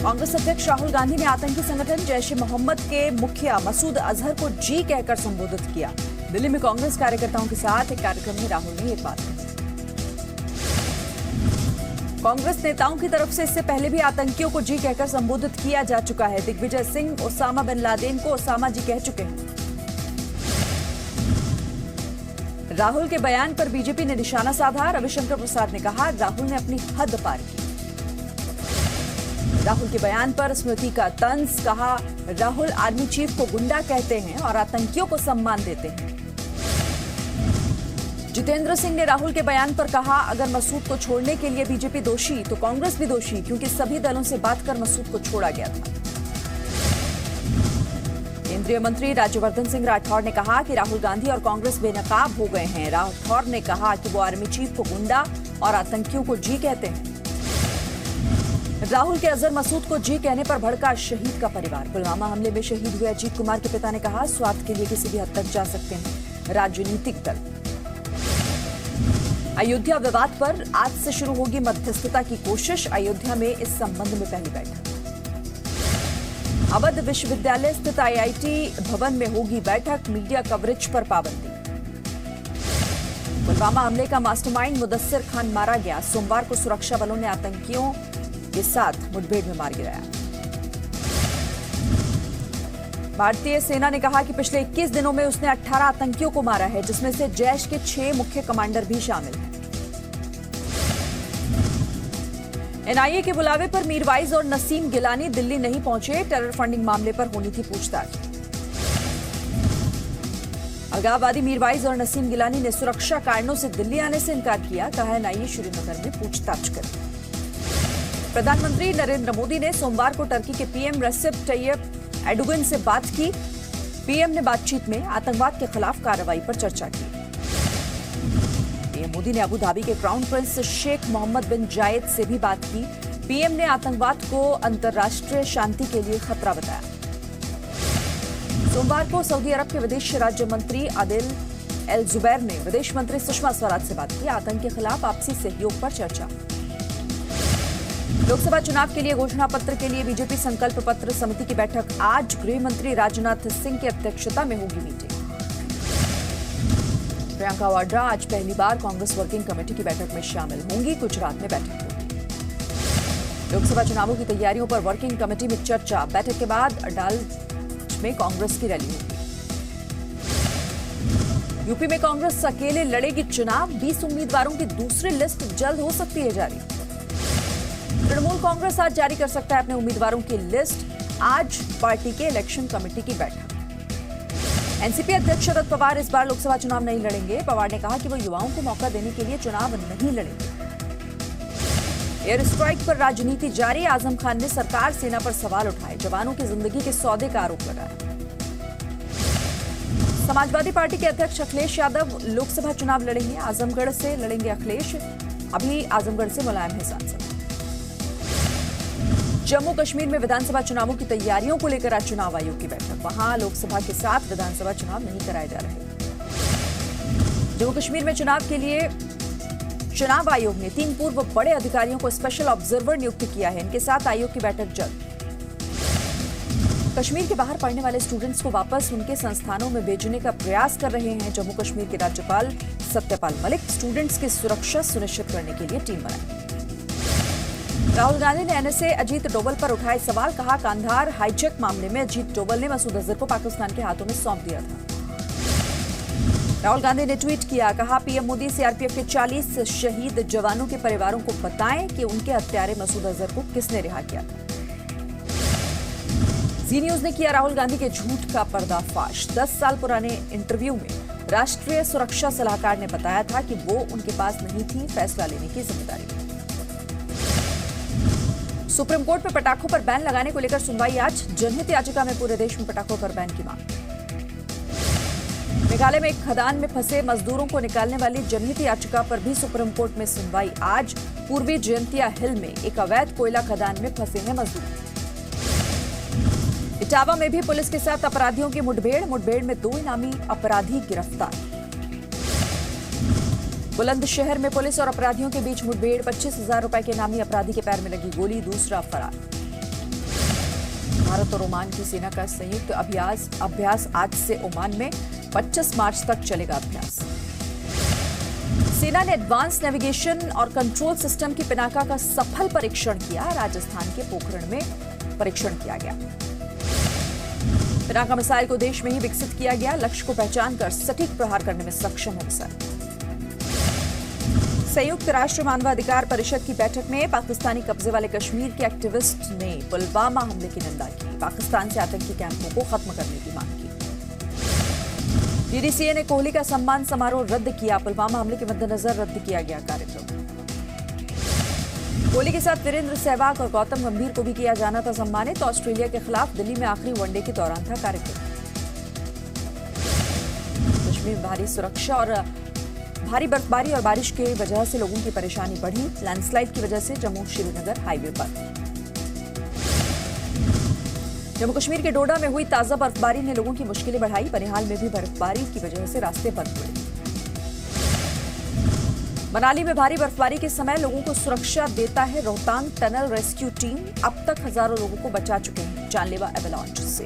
कांग्रेस अध्यक्ष राहुल गांधी ने आतंकी संगठन जैश-ए-मोहम्मद के मुखिया मसूद अजहर को जी कहकर संबोधित किया। दिल्ली में कांग्रेस कार्यकर्ताओं के साथ एक कार्यक्रम में राहुल ने ये बात कही। कांग्रेस नेताओं की तरफ से इससे पहले भी आतंकियों को जी कहकर संबोधित किया जा चुका है। Digvijay Singh Osama bin Laden को ओसामा जी कह चुके हैं। राहुल के बयान पर बीजेपी ने निशाना साधा। रविशंकर प्रसाद ने कहा, राहुल ने अपनी हद पार की। राहुल के बयान पर स्मृति का तंज, कहा राहुल आर्मी चीफ को गुंडा कहते हैं और आतंकियों को सम्मान देते हैं। जितेंद्र सिंह ने राहुल के बयान पर कहा, अगर मसूद को छोड़ने के लिए बीजेपी दोषी तो कांग्रेस भी दोषी, क्योंकि सभी दलों से बात कर मसूद को छोड़ा गया था। केंद्रीय मंत्री राज्यवर्धन सिंह राठौड़ ने कहा कि राहुल गांधी और कांग्रेस बेनकाब हो गए हैं। राठौड़ ने कहा कि वो आर्मी चीफ को गुंडा और आतंकियों को जी कहते हैं। राहुल के अजहर मसूद को जी कहने पर भड़का शहीद का परिवार। पुलवामा हमले में शहीद हुए अजीत कुमार के पिता ने कहा, स्वार्थ के लिए किसी भी हद तक जा सकते हैं राजनीतिक दल। अयोध्या विवाद पर आज से शुरू होगी मध्यस्थता की कोशिश। अयोध्या में इस संबंध में पहली बैठक। अवध विश्वविद्यालय स्थित आईआईटी भवन में होगी बैठक। मीडिया कवरेज पर पाबंदी। पुलवामा हमले का मास्टरमाइंड मुदस्सिर खान मारा गया। सोमवार को सुरक्षा बलों ने आतंकियों के साथ मुठभेड़ में मार गिराया। भारतीय सेना ने कहा कि पिछले 21 दिनों में उसने 18 आतंकियों को मारा है, जिसमें से जैश के 6 मुख्य कमांडर भी शामिल हैं। एनआईए के बुलावे पर मीरवाइज और नसीम गिलानी दिल्ली नहीं पहुंचे। टेरर फंडिंग मामले पर होनी थी पूछताछ। अलगाववादी मीरवाइज और नसीम गिलानी ने सुरक्षा कारणों से दिल्ली आने से इनकार किया। कहा, एनआईए श्रीनगर में पूछताछ करे। प्रधानमंत्री नरेंद्र मोदी ने सोमवार को टर्की के पीएम रेसेप तैयब एर्डोगन से बात की। पीएम ने बातचीत में आतंकवाद के खिलाफ कार्रवाई पर चर्चा की। पीएम मोदी ने अबू धाबी के क्राउन प्रिंस शेख मोहम्मद बिन जायद से भी बात की। पीएम ने आतंकवाद को अंतर्राष्ट्रीय शांति के लिए खतरा बताया। सोमवार को सऊदी अरब के विदेश राज्य मंत्री आदिल एल जुबैर ने विदेश मंत्री सुषमा स्वराज से बात की। आतंक के खिलाफ आपसी सहयोग पर चर्चा। लोकसभा चुनाव के लिए घोषणा पत्र के लिए बीजेपी संकल्प पत्र समिति की बैठक आज। गृह मंत्री राजनाथ सिंह की अध्यक्षता में होगी मीटिंग। प्रियंका वाड्रा आज पहली बार कांग्रेस वर्किंग कमेटी की बैठक में शामिल होंगी। गुजरात में बैठक होगी। लोकसभा चुनावों की तैयारियों पर वर्किंग कमेटी में चर्चा। बैठक के बाद अडालज में कांग्रेस की रैली होगी। यूपी में कांग्रेस अकेले लड़ेगी चुनाव। 20 उम्मीदवारों की दूसरी लिस्ट जल्द हो सकती है जारी। तृणमूल कांग्रेस आज जारी कर सकता है अपने उम्मीदवारों की लिस्ट। आज पार्टी के इलेक्शन कमेटी की बैठक। एनसीपी अध्यक्ष शरद पवार इस बार लोकसभा चुनाव नहीं लड़ेंगे। पवार ने कहा कि वो युवाओं को मौका देने के लिए चुनाव नहीं लड़ेंगे। एयर स्ट्राइक पर राजनीति जारी। आजम खान ने सरकार सेना पर सवाल उठाए। जवानों की जिंदगी के सौदे का आरोप लगाया। समाजवादी पार्टी के अध्यक्ष अखिलेश यादव लोकसभा चुनाव लड़ेंगे। आजमगढ़ से लड़ेंगे अखिलेश। अभी आजमगढ़ से मुलायम है सांसद। जम्मू कश्मीर में विधानसभा चुनावों की तैयारियों को लेकर आज चुनाव आयोग की बैठक। वहां लोकसभा के साथ विधानसभा चुनाव नहीं कराए जा रहे। जम्मू कश्मीर में चुनाव के लिए चुनाव आयोग ने 3 पूर्व बड़े अधिकारियों को स्पेशल ऑब्जर्वर नियुक्त किया है। इनके साथ आयोग की बैठक जल्द। कश्मीर के बाहर पढ़ने वाले स्टूडेंट्स को वापस उनके संस्थानों में भेजने का प्रयास कर रहे हैं जम्मू कश्मीर के राज्यपाल सत्यपाल मलिक। स्टूडेंट्स की सुरक्षा सुनिश्चित करने के लिए टीम बनाई। राहुल गांधी ने एनएसए अजीत डोभाल पर उठाए सवाल। कहा, कांधार हाईजैक मामले में अजीत डोभाल ने मसूद अजहर को पाकिस्तान के हाथों में सौंप दिया था। राहुल गांधी ने ट्वीट किया। कहा, पीएम मोदी सीआरपीएफ के 40 शहीद जवानों के परिवारों को बताएं कि उनके हत्यारे मसूद अजहर को किसने रिहा किया था। जी न्यूज ने किया राहुल गांधी के झूठ का पर्दाफाश। 10 साल पुराने इंटरव्यू में राष्ट्रीय सुरक्षा सलाहकार ने बताया था कि वो उनके पास नहीं थी फैसला लेने की जिम्मेदारी। सुप्रीम कोर्ट में पटाखों पर बैन लगाने को लेकर सुनवाई आज। जनहित याचिका में पूरे देश में पटाखों पर बैन की मांग। मेघालय में एक खदान में फंसे मजदूरों को निकालने वाली जनहित याचिका पर भी सुप्रीम कोर्ट में सुनवाई आज। पूर्वी जयंतिया हिल में एक अवैध कोयला खदान में फंसे हैं मजदूर। इटावा में भी पुलिस के साथ अपराधियों की मुठभेड़ में 2 इनामी अपराधी गिरफ्तार। बुलंदशहर में पुलिस और अपराधियों के बीच मुठभेड़। 25,000 रुपए के इनामी अपराधी के पैर में लगी गोली, दूसरा फरार। भारत और ओमान की सेना का संयुक्त अभ्यास आज से ओमान में 25 मार्च तक चलेगा अभ्यास। सेना ने एडवांस नेविगेशन और कंट्रोल सिस्टम की पिनाका का सफल परीक्षण किया। राजस्थान के पोखरण में परीक्षण किया गया। पिनाका मिसाइल को देश में ही विकसित किया गया। लक्ष्य को पहचान कर सटीक प्रहार करने में सक्षम है मिसाइल। संयुक्त राष्ट्र मानवाधिकार परिषद की बैठक में पाकिस्तानी कब्जे वाले कश्मीर के एक्टिविस्ट ने पुलवामा हमले की निंदा की। पाकिस्तान से आतंकी कैंपों को खत्म करने की मांग की। डीडीसीए ने कोहली का सम्मान समारोह रद्द किया। पुलवामा हमले के मद्देनजर रद्द किया गया कार्यक्रम। कोहली के साथ वीरेंद्र सहवाग और गौतम गंभीर को भी किया जाना था सम्मानित। ऑस्ट्रेलिया के खिलाफ दिल्ली में आखिरी वनडे के दौरान था कार्यक्रम। कश्मीर में भारी सुरक्षा और भारी बर्फबारी और बारिश की वजह से लोगों की परेशानी बढ़ी। लैंडस्लाइड की वजह से जम्मू श्रीनगर हाईवे पर। जम्मू कश्मीर के डोडा में हुई ताजा बर्फबारी ने लोगों की मुश्किलें बढ़ाई। बनिहाल में भी बर्फबारी की वजह से रास्ते बंद हुए। मनाली में भारी बर्फबारी के समय लोगों को सुरक्षा देता है रोहतांग टनल रेस्क्यू टीम। अब तक हजारों लोगों को बचा चुके हैं जानलेवा एवलांच से।